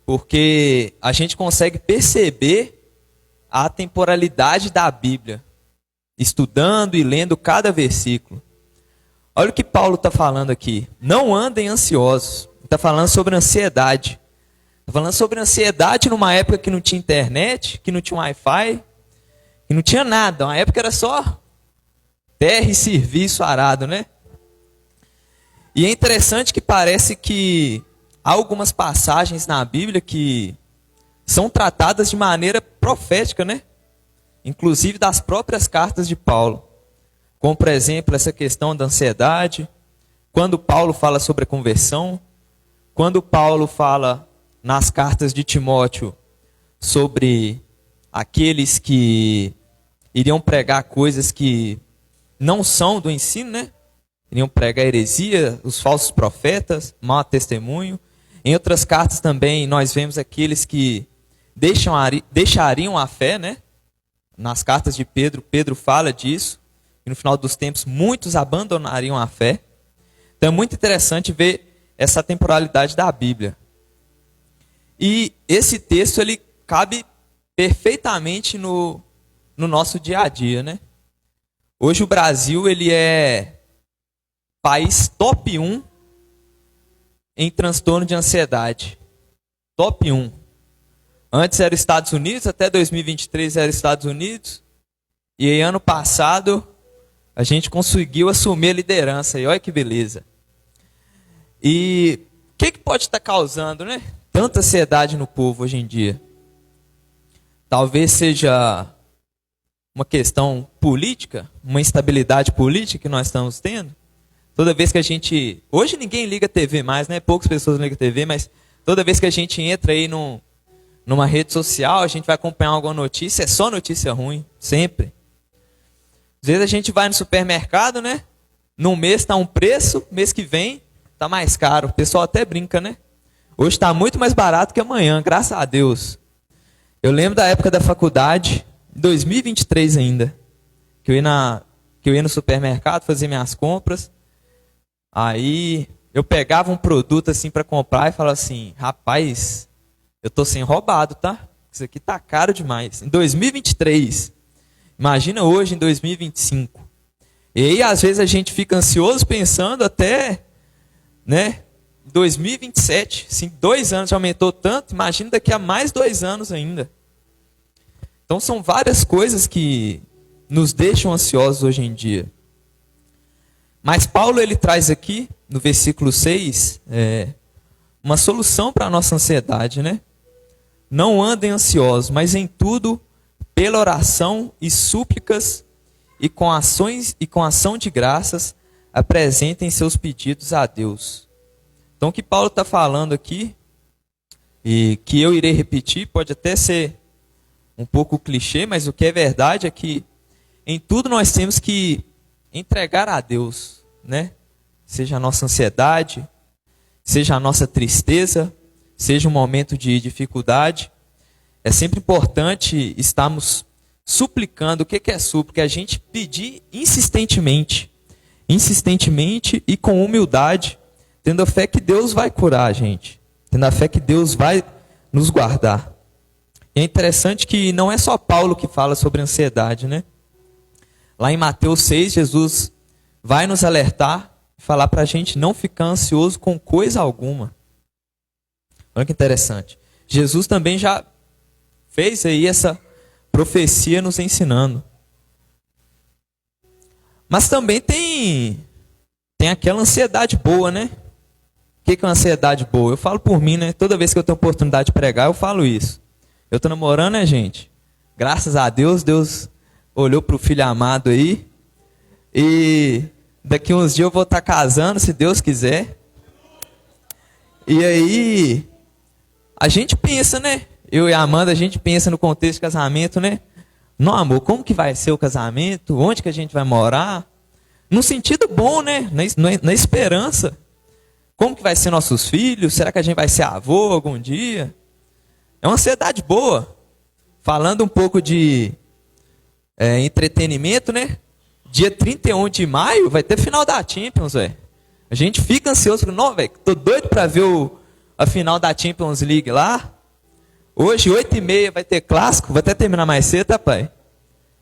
porque a gente consegue perceber a temporalidade da Bíblia, estudando e lendo cada versículo. Olha o que Paulo está falando aqui. Não andem ansiosos. Está falando sobre ansiedade. Está falando sobre ansiedade numa época que não tinha internet, que não tinha Wi-Fi, que não tinha nada. Uma época era só terra e serviço arado, né? E é interessante que parece que há algumas passagens na Bíblia que são tratadas de maneira profética, né? Inclusive das próprias cartas de Paulo. Como, por exemplo, essa questão da ansiedade, quando Paulo fala sobre a conversão, quando Paulo fala nas cartas de Timóteo sobre aqueles que iriam pregar coisas que não são do ensino, né? Iriam pregar heresia, os falsos profetas, mau testemunho. Em outras cartas também nós vemos aqueles que deixariam a fé, né? Nas cartas de Pedro, Pedro fala disso. E no final dos tempos, muitos abandonariam a fé. Então é muito interessante ver essa temporalidade da Bíblia. E esse texto, ele cabe perfeitamente no nosso dia a dia, né? Hoje o Brasil, ele é país top 1 em transtorno de ansiedade. Top 1. Antes era Estados Unidos, até 2023 era Estados Unidos. E aí ano passado a gente conseguiu assumir a liderança. E olha que beleza. E o que pode estar causando, né? Tanta ansiedade no povo hoje em dia? Talvez seja uma questão política, uma instabilidade política que nós estamos tendo. Toda vez que a gente... Hoje ninguém liga TV mais, né? Poucas pessoas ligam TV, mas toda vez que a gente entra aí numa rede social, a gente vai acompanhar alguma notícia, é só notícia ruim, sempre. Às vezes a gente vai no supermercado, né? Num mês está um preço, mês que vem está mais caro. O pessoal até brinca, né? Hoje está muito mais barato que amanhã, graças a Deus. Eu lembro da época da faculdade, 2023 ainda, que eu ia no supermercado fazer minhas compras. Aí eu pegava um produto assim para comprar e falava assim: rapaz, eu tô sendo roubado, tá? Isso aqui tá caro demais. Em 2023, imagina hoje em 2025. E aí às vezes a gente fica ansioso pensando até, né? 2027, assim, 2 anos já aumentou tanto, imagina daqui a mais 2 anos ainda. Então são várias coisas que nos deixam ansiosos hoje em dia. Mas Paulo ele traz aqui, no versículo 6, uma solução para a nossa ansiedade, né? Não andem ansiosos, mas em tudo, pela oração e súplicas e com ação de graças, apresentem seus pedidos a Deus. Então o que Paulo está falando aqui, e que eu irei repetir, pode até ser um pouco clichê, mas o que é verdade é que em tudo nós temos que entregar a Deus, né? Seja a nossa ansiedade, seja a nossa tristeza, seja um momento de dificuldade. É sempre importante estarmos suplicando. O que é súplica? É a gente pedir insistentemente e com humildade, tendo a fé que Deus vai curar a gente, tendo a fé que Deus vai nos guardar. E é interessante que não é só Paulo que fala sobre ansiedade, né? Lá em Mateus 6, Jesus vai nos alertar, falar para a gente não ficar ansioso com coisa alguma. Olha que interessante. Jesus também já fez aí essa profecia nos ensinando. Mas também tem aquela ansiedade boa, né? O que é uma ansiedade boa? Eu falo por mim, né? Toda vez que eu tenho oportunidade de pregar, eu falo isso. Eu estou namorando, né, gente? Graças a Deus, Deus olhou para o filho amado aí. E daqui uns dias eu vou estar casando, se Deus quiser. E aí, a gente pensa, né? Eu e a Amanda, a gente pensa no contexto de casamento, né? Não, amor, como que vai ser o casamento? Onde que a gente vai morar? No sentido bom, né? Na esperança. Como que vai ser nossos filhos? Será que a gente vai ser avô algum dia? É uma ansiedade boa. Falando um pouco de entretenimento, né? Dia 31 de maio vai ter final da Champions, velho. A gente fica ansioso. Não, velho, tô doido para ver a final da Champions League lá. Hoje, 8h30 vai ter clássico, vou até terminar mais cedo, tá, pai?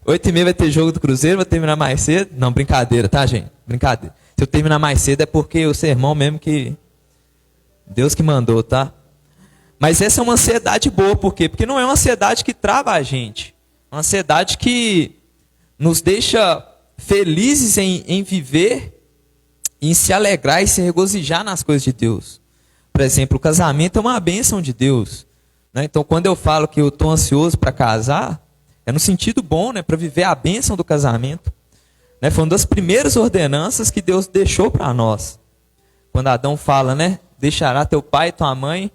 8h30 vai ter jogo do Cruzeiro, vou terminar mais cedo. Não, brincadeira, tá, gente? Brincadeira. Se eu terminar mais cedo é porque o sermão mesmo que Deus que mandou, tá? Mas essa é uma ansiedade boa, por quê? Porque não é uma ansiedade que trava a gente. É uma ansiedade que nos deixa felizes em viver, em se alegrar e se regozijar nas coisas de Deus. Por exemplo, o casamento é uma bênção de Deus, né? Então, quando eu falo que eu estou ansioso para casar, é no sentido bom, né? Para viver a bênção do casamento. Né? Foi uma das primeiras ordenanças que Deus deixou para nós. Quando Adão fala, né? Deixará teu pai e tua mãe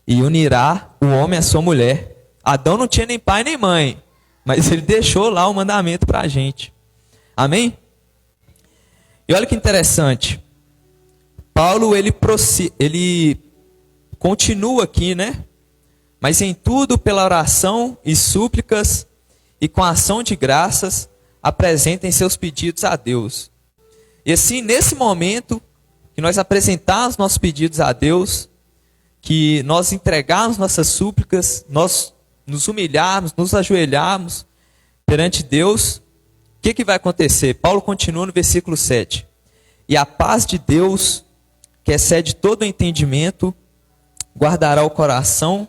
e unirá o homem à sua mulher. Adão não tinha nem pai nem mãe, mas ele deixou lá o mandamento para a gente. Amém? E olha que interessante. Paulo, ele continua aqui, né? Mas em tudo, pela oração e súplicas e com ação de graças, apresentem seus pedidos a Deus. E assim, nesse momento que nós apresentarmos nossos pedidos a Deus, que nós entregarmos nossas súplicas, nós nos humilharmos, nos ajoelharmos perante Deus, o que vai acontecer? Paulo continua no versículo 7. E a paz de Deus, que excede todo o entendimento, guardará o coração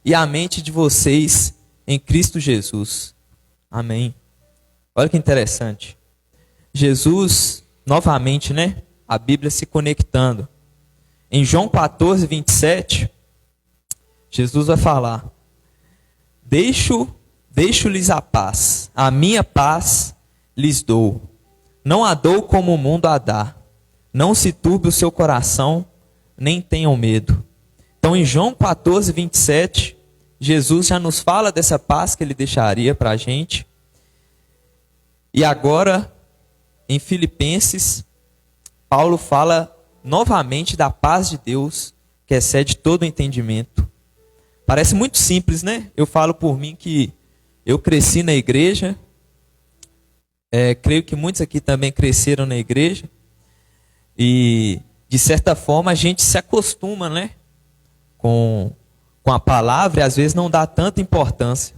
e a mente de vocês em Cristo Jesus. Amém. Olha que interessante. Jesus, novamente, né? A Bíblia se conectando. Em João 14, 27, Jesus vai falar: Deixo-lhes a paz, a minha paz lhes dou. Não a dou como o mundo a dá. Não se turbe o seu coração, nem tenham medo. Então, em João 14, 27, Jesus já nos fala dessa paz que ele deixaria para a gente. E agora, em Filipenses, Paulo fala novamente da paz de Deus, que excede todo o entendimento. Parece muito simples, né? Eu falo por mim que eu cresci na igreja. Creio que muitos aqui também cresceram na igreja. E, de certa forma, a gente se acostuma, né? Com a palavra e às vezes não dá tanta importância.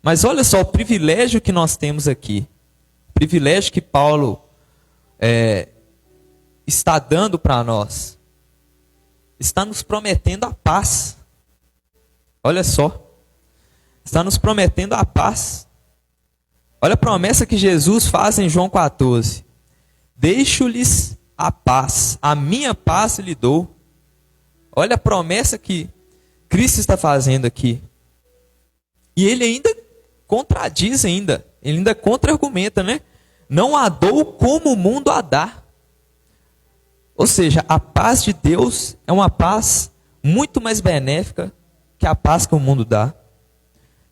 Mas olha só o privilégio que nós temos aqui. O privilégio que Paulo está dando para nós. Está nos prometendo a paz. Olha só. Está nos prometendo a paz. Olha a promessa que Jesus faz em João 14. Deixo-lhes a paz, a minha paz lhe dou. Olha a promessa que Cristo está fazendo aqui. E ele ainda contradiz ainda. Ele ainda contra-argumenta, né? Não a dou como o mundo a dá. Ou seja, a paz de Deus é uma paz muito mais benéfica que a paz que o mundo dá.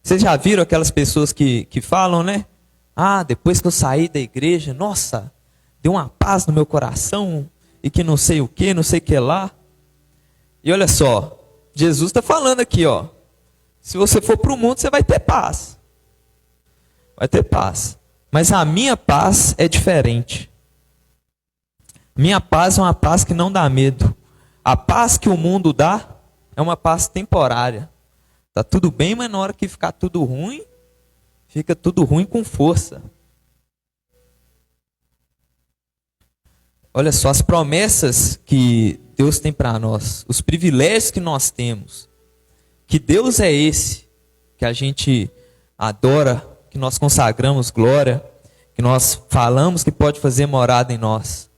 Vocês já viram aquelas pessoas que falam, né? Ah, depois que eu saí da igreja, nossa, deu uma paz no meu coração, e que não sei o que, não sei o que lá. E olha só, Jesus está falando aqui, ó. Se você for para o mundo, você vai ter paz. Vai ter paz. Mas a minha paz é diferente. Minha paz é uma paz que não dá medo. A paz que o mundo dá é uma paz temporária. Tá tudo bem, mas na hora que ficar tudo ruim, fica tudo ruim com força. Olha só as promessas que Deus tem para nós, os privilégios que nós temos. Que Deus é esse que a gente adora, que nós consagramos glória, que nós falamos que pode fazer morada em nós.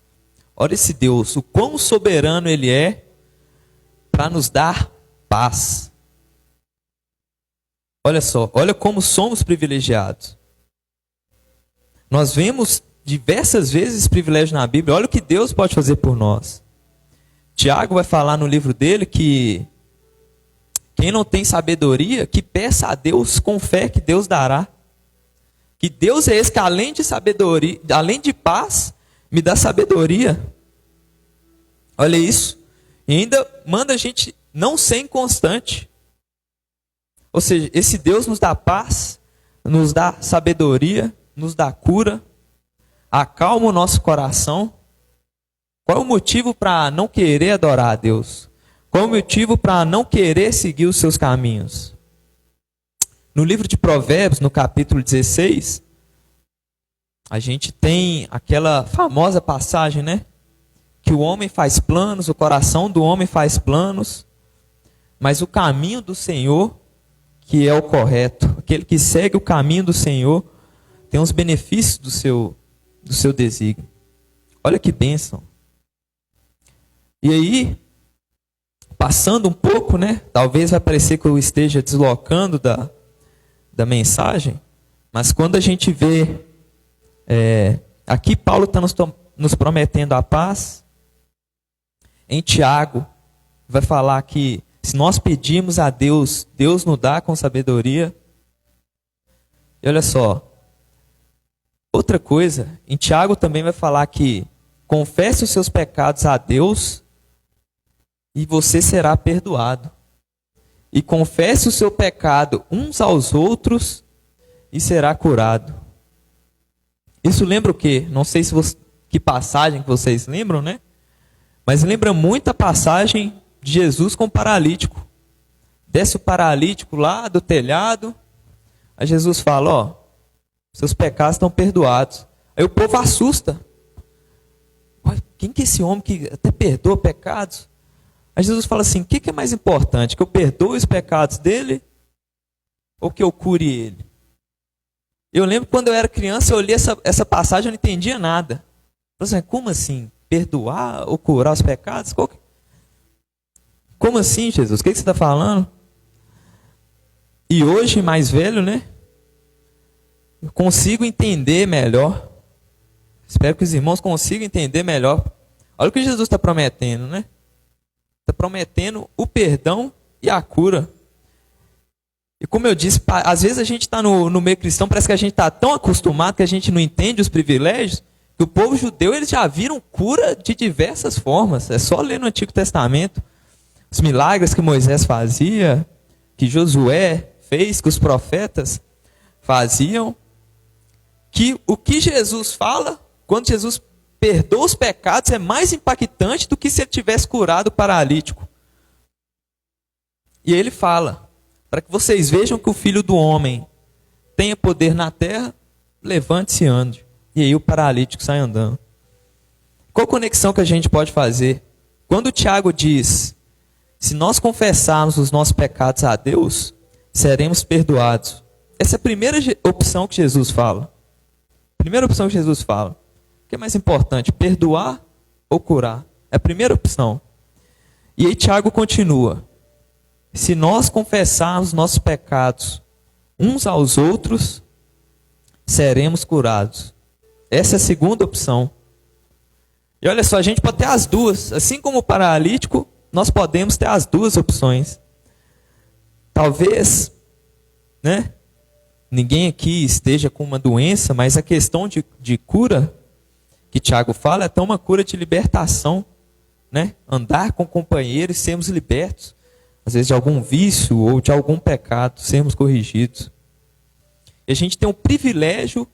Olha esse Deus, o quão soberano Ele é para nos dar paz. Olha só, olha como somos privilegiados. Nós vemos diversas vezes esse privilégio na Bíblia. Olha o que Deus pode fazer por nós. Tiago vai falar no livro dele que quem não tem sabedoria, que peça a Deus com fé que Deus dará. Que Deus é esse que além de sabedoria, além de paz, me dá sabedoria. Olha isso. E ainda manda a gente não ser inconstante. Ou seja, esse Deus nos dá paz, nos dá sabedoria, nos dá cura, acalma o nosso coração. Qual é o motivo para não querer adorar a Deus? Qual o motivo para não querer seguir os seus caminhos? No livro de Provérbios, no capítulo 16, a gente tem aquela famosa passagem, né? Que o homem faz planos, o coração do homem faz planos, mas o caminho do Senhor, que é o correto, aquele que segue o caminho do Senhor, tem os benefícios do seu desígnio. Olha que bênção. E aí, passando um pouco, né? Talvez vai parecer que eu esteja deslocando da mensagem, mas quando a gente vê, aqui Paulo está nos prometendo a paz. Em Tiago, vai falar que se nós pedirmos a Deus, Deus nos dá com sabedoria. E olha só, outra coisa, em Tiago também vai falar que confesse os seus pecados a Deus e você será perdoado. E confesse o seu pecado uns aos outros e será curado. Isso lembra o quê? Não sei que passagem que vocês lembram, né? Mas lembra muito a passagem de Jesus com o paralítico. Desce o paralítico lá do telhado. Aí Jesus fala, ó, seus pecados estão perdoados. Aí o povo assusta. Quem que é esse homem que até perdoa pecados? Aí Jesus fala assim, o que é mais importante? Que eu perdoe os pecados dele ou que eu cure ele? Eu lembro quando eu era criança, eu li essa passagem, eu não entendia nada. Eu falei assim, como assim? Perdoar ou curar os pecados? Como assim, Jesus? O que você está falando? E hoje, mais velho, né? Eu consigo entender melhor. Espero que os irmãos consigam entender melhor. Olha o que Jesus está prometendo, né? Está prometendo o perdão e a cura. E como eu disse, às vezes a gente está no meio cristão, parece que a gente está tão acostumado que a gente não entende os privilégios, que o povo judeu eles já viram cura de diversas formas. É só ler no Antigo Testamento os milagres que Moisés fazia, que Josué fez, que os profetas faziam. Que o que Jesus fala, quando Jesus perdoa os pecados, é mais impactante do que se ele tivesse curado o paralítico. E ele fala, para que vocês vejam que o Filho do Homem tenha poder na terra, levante-se e ande. E aí o paralítico sai andando. Qual conexão que a gente pode fazer? Quando o Tiago diz, se nós confessarmos os nossos pecados a Deus, seremos perdoados. Essa é a primeira opção que Jesus fala. Primeira opção que Jesus fala. O que é mais importante, perdoar ou curar? É a primeira opção. E aí Tiago continua. Se nós confessarmos nossos pecados uns aos outros, seremos curados. Essa é a segunda opção. E olha só, a gente pode ter as duas. Assim como o paralítico, nós podemos ter as duas opções. Talvez, né? Ninguém aqui esteja com uma doença, mas a questão de cura que Tiago fala é até uma cura de libertação, né? Andar com companheiros e sermos libertos, às vezes de algum vício ou de algum pecado, sermos corrigidos. E a gente tem o privilégio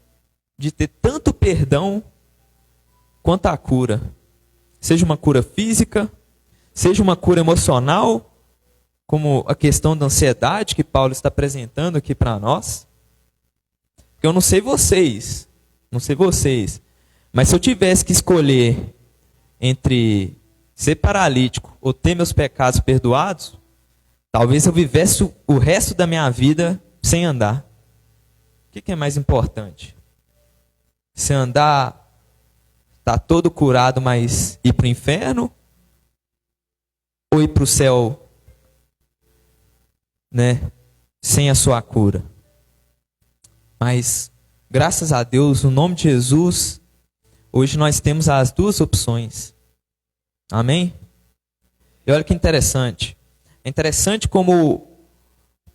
de ter tanto perdão quanto a cura. Seja uma cura física, seja uma cura emocional, como a questão da ansiedade que Paulo está apresentando aqui para nós. Eu não sei vocês, mas se eu tivesse que escolher entre ser paralítico ou ter meus pecados perdoados, talvez eu vivesse o resto da minha vida sem andar. O que é mais importante? Se andar, tá todo curado, mas ir para o inferno? Ou ir para o céu, né, sem a sua cura? Mas, graças a Deus, no nome de Jesus, hoje nós temos as duas opções. Amém? E olha que interessante. É interessante como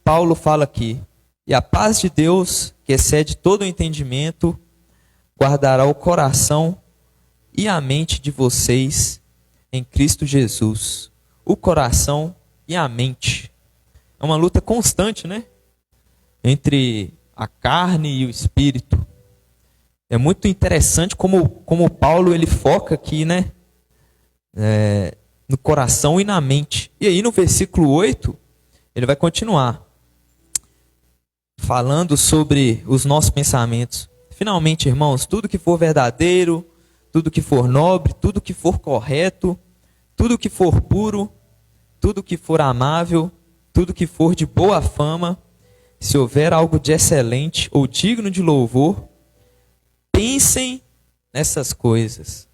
Paulo fala aqui. E a paz de Deus, que excede todo o entendimento, guardará o coração e a mente de vocês em Cristo Jesus. O coração e a mente. É uma luta constante, né? Entre a carne e o espírito. É muito interessante como Paulo ele foca aqui, né? no coração e na mente. E aí no versículo 8, ele vai continuar falando sobre os nossos pensamentos. Finalmente, irmãos, tudo que for verdadeiro, tudo que for nobre, tudo que for correto, tudo que for puro, tudo que for amável, tudo que for de boa fama, se houver algo de excelente ou digno de louvor, pensem nessas coisas.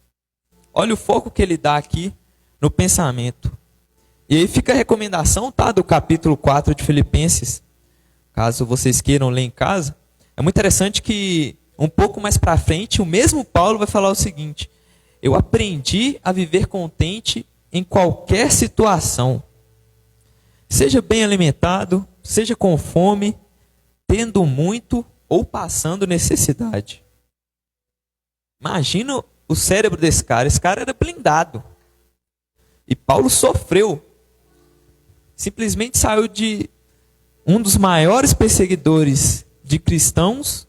Olha o foco que ele dá aqui no pensamento. E aí fica a recomendação, tá, do capítulo 4 de Filipenses, caso vocês queiram ler em casa. É muito interessante que um pouco mais para frente, o mesmo Paulo vai falar o seguinte: eu aprendi a viver contente em qualquer situação. Seja bem alimentado, seja com fome, tendo muito ou passando necessidade. Imagina o cérebro desse cara. Esse cara era blindado. E Paulo sofreu. Simplesmente saiu de um dos maiores perseguidores de cristãos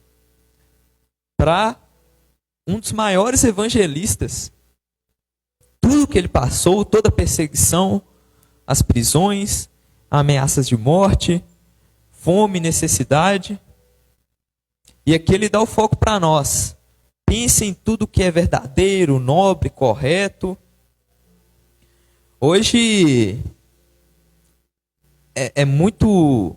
para um dos maiores evangelistas. Tudo que ele passou, toda a perseguição, as prisões, ameaças de morte, fome, necessidade. E aqui ele dá o foco para nós. Pense em tudo que é verdadeiro, nobre, correto. Hoje é muito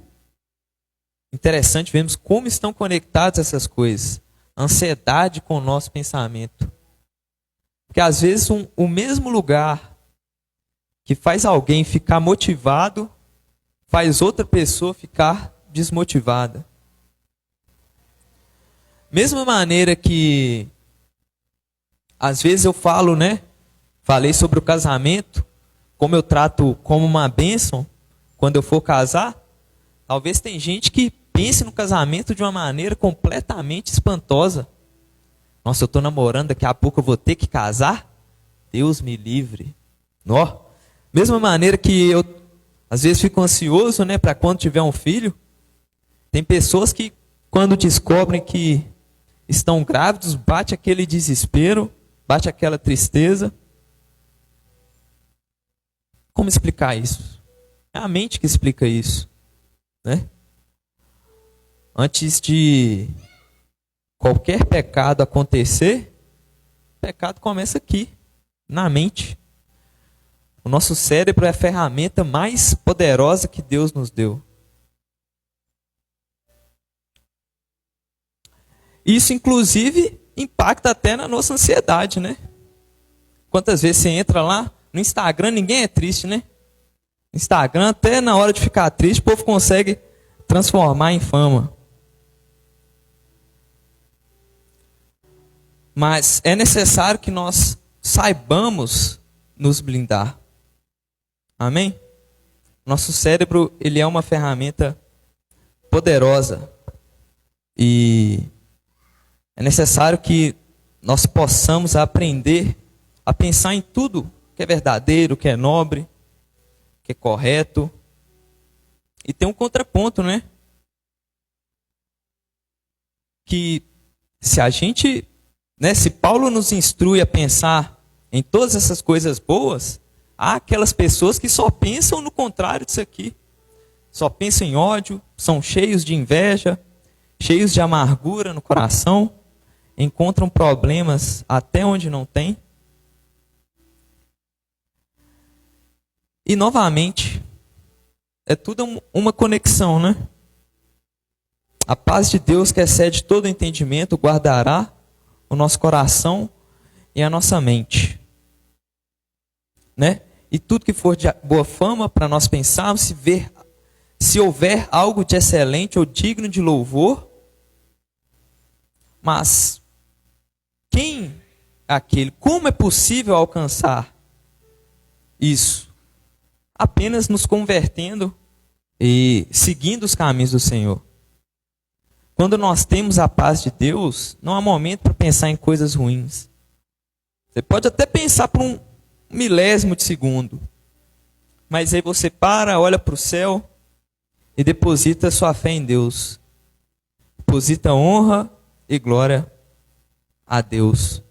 interessante vermos como estão conectadas essas coisas. Ansiedade com o nosso pensamento. Porque às vezes o mesmo lugar que faz alguém ficar motivado, faz outra pessoa ficar desmotivada. Mesma maneira que às vezes eu falo, né? Falei sobre o casamento, como eu trato como uma bênção quando eu for casar. Talvez tem gente que pense no casamento de uma maneira completamente espantosa. Nossa, eu estou namorando, daqui a pouco eu vou ter que casar? Deus me livre. Nó. Mesma maneira que eu às vezes fico ansioso, né, para quando tiver um filho. Tem pessoas que quando descobrem que estão grávidos, bate aquele desespero, bate aquela tristeza. Como explicar isso? É a mente que explica isso, né? Antes de qualquer pecado acontecer, o pecado começa aqui, na mente. O nosso cérebro é a ferramenta mais poderosa que Deus nos deu. Isso, inclusive, impacta até na nossa ansiedade, né? Quantas vezes você entra lá no Instagram, ninguém é triste, né? Instagram, até na hora de ficar triste, o povo consegue transformar em fama. Mas é necessário que nós saibamos nos blindar. Amém? Nosso cérebro, ele é uma ferramenta poderosa. E é necessário que nós possamos aprender a pensar em tudo que é verdadeiro, que é nobre, que é correto. E tem um contraponto, né? Que se a gente, né, se Paulo nos instrui a pensar em todas essas coisas boas, há aquelas pessoas que só pensam no contrário disso aqui. Só pensam em ódio, são cheios de inveja, cheios de amargura no coração, encontram problemas até onde não tem. E novamente, é tudo uma conexão, né? A paz de Deus, que excede todo entendimento, guardará o nosso coração e a nossa mente, né? E tudo que for de boa fama para nós pensarmos, se houver algo de excelente ou digno de louvor. Mas quem é aquele? Como é possível alcançar isso? Apenas nos convertendo e seguindo os caminhos do Senhor. Quando nós temos a paz de Deus, não há momento para pensar em coisas ruins. Você pode até pensar por um milésimo de segundo, mas aí você para, olha para o céu e deposita sua fé em Deus. Deposita honra e glória a Deus.